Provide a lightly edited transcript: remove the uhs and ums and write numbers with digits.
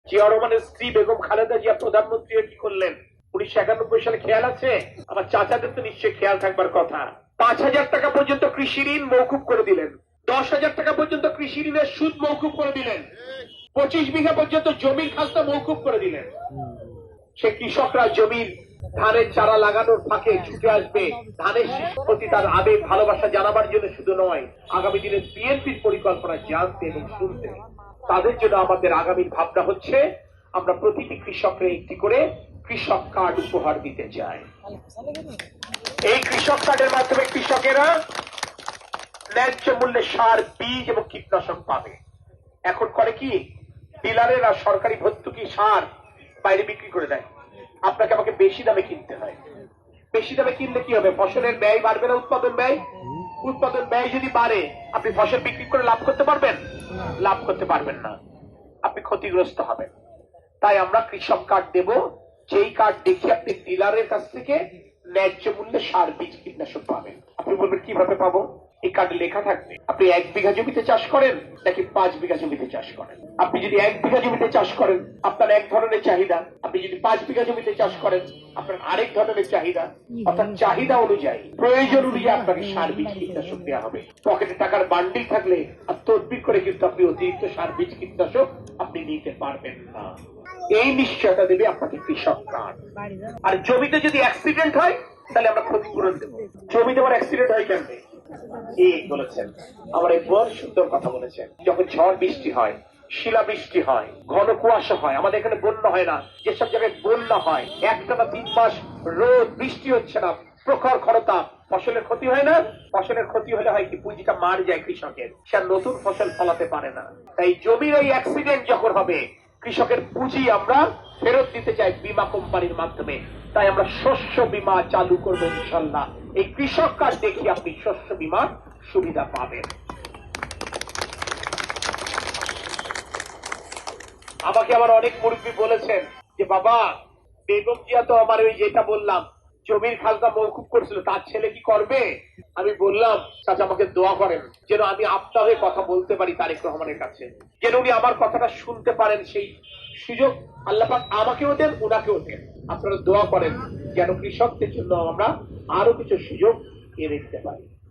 জিয়া রহমানের স্ত্রী বেগম খালেদা জিয়া প্রধানমন্ত্রী কি করলেন 1991 সালে? খেয়াল আছে? আমার চাচাদের তো নিশ্চয়ই খেয়াল থাকবার কথা। 5,000 টাকা পর্যন্ত কৃষি ঋণ মওকুফ করে দিলেন, 10,000 টাকা পর্যন্ত কৃষি ঋণের সুদ মওকুফ করে দিলেন, 25 বিঘা পর্যন্ত জমির খাজনা মওকুফ করে দিলেন। সে কৃষকরা জমির ধানের চারা লাগানোর ফাঁকে ছুটে আসবে ধানের প্রতি তার আবেগ ভালোবাসা জানাবার জন্য, শুধু নয় আগামী দিনে বিএনপির পরিকল্পনা জানতে এবং শুনতে। তাদের জন্য আমাদের আগামীর ভাবনা হচ্ছে আমরা প্রতিটি কৃষককে একটি করে কৃষক কার্ড উপহার দিতে চাই। এই কৃষক কার্ডের মাধ্যমে কৃষকেরা ন্যায্য মূল্যে সার, বীজ এবং কীটনাশক পাবে। এখন করে কি, ডিলারেরা সরকারি ভর্তুকি সার বাইরে বিক্রি করে দেয়, আপনাকে আমাকে বেশি দামে কিনতে হয়। বেশি দামে কিনলে কি হবে? ফসলের ব্যয় বাড়বে না উৎপাদন ব্যয়? উৎপাদন ব্যয় যদি বাড়ে আপনি ফসল বিক্রি করে লাভ করতে পারবেন? লাভ করতে পারবেন না, আপনি ক্ষতিগ্রস্ত হবেন। তাই আমরা কৃষক কার্ড দেব, যেই কার্ড দেখে আপনি ডিলারের কাছ থেকে ন্যায্য মূল্যে সার, বীজ, কীটনাশক পাবেন। আপনি বলবেন কিভাবে পাবো? এই কার্ডে লেখা থাকবে আপনি 1 বিঘা জমিতে চাষ করেন নাকি 5 বিঘা জমিতে চাষ করেন। আপনি যদি 1 বিঘা জমিতে চাষ করেন আপনার এক ধরনের চাহিদা, আপনি যদি 5 বিঘা জমিতে চাষ করেন আপনার আরেক ধরনের চাহিদা। অর্থাৎ চাহিদা অনুযায়ী, প্রয়োজন অনুযায়ী আপনাকে সার, বীজ, কীটনাশক দেওয়া হবে। পকেটে টাকার বান্ডিল থাকলে আর তদবির করে কিন্তু আপনি অতিরিক্ত সার, বীজ, কীটনাশক আপনি নিতে পারবেন না। এই নিশ্চয়তা দেবে আপনাকে কৃষক কার্ড। আর জমিতে যদি অ্যাক্সিডেন্ট হয় তাহলে আমরা ক্ষতিপূরণ দেবো। জমিতে আমার অ্যাক্সিডেন্ট হয় কেন? ঠিক বলেছেন, আমার এক বড় সুন্দর কথা বলেছেন। যখন ঝড় বৃষ্টি হয়, শিলাবৃষ্টি হয়, ঘন কুয়াশা হয়, আমাদের এখানে বন্যা হয় না, যেসব জায়গায় বন্যা হয় একটানা 3 মাস রোদ বৃষ্টি হচ্ছে না, প্রখর খরতাপ, ফসলের ক্ষতি হয় না? ফসলের ক্ষতি হলে হয় কি, পুঁজিটা মার যায় কৃষকের, সে নতুন ফসল ফলাতে পারে না। তাই জমির এই অ্যাক্সিডেন্ট যখন হবে কৃষকের পুঁজি আমরা ফেরত দিতে চাই বীমা কোম্পানির মাধ্যমে। তাই আমরা শস্য বীমা চালু করবো ইনশাল্লাহ। এই কৃষক কার্ড দেখে আপনি শস্য বীমার সুবিধা পাবেন। আমাকে আবার অনেক মুরব্বী বলেছেন যে বাবা, বেগম জিয়া তো আমার ওই যেটা বললাম জমির খাজনা মওকুফ করেছিল, তার ছেলে কি করবে? আমি বললাম চাচা আমাকে দোয়া করেন যেন আমি আপনার হয়ে কথা বলতে পারি তারেক রহমানের কাছে, যেন উনি আমার কথাটা শুনতে পারেন। সেই সুযোগ আল্লাহ পাক আমাকেও দেন, উনাকেও দেন। আপনারা দোয়া করেন যেন কৃষকদের জন্য আমরা আরো কিছু সুযোগ এনে দিতে পারি।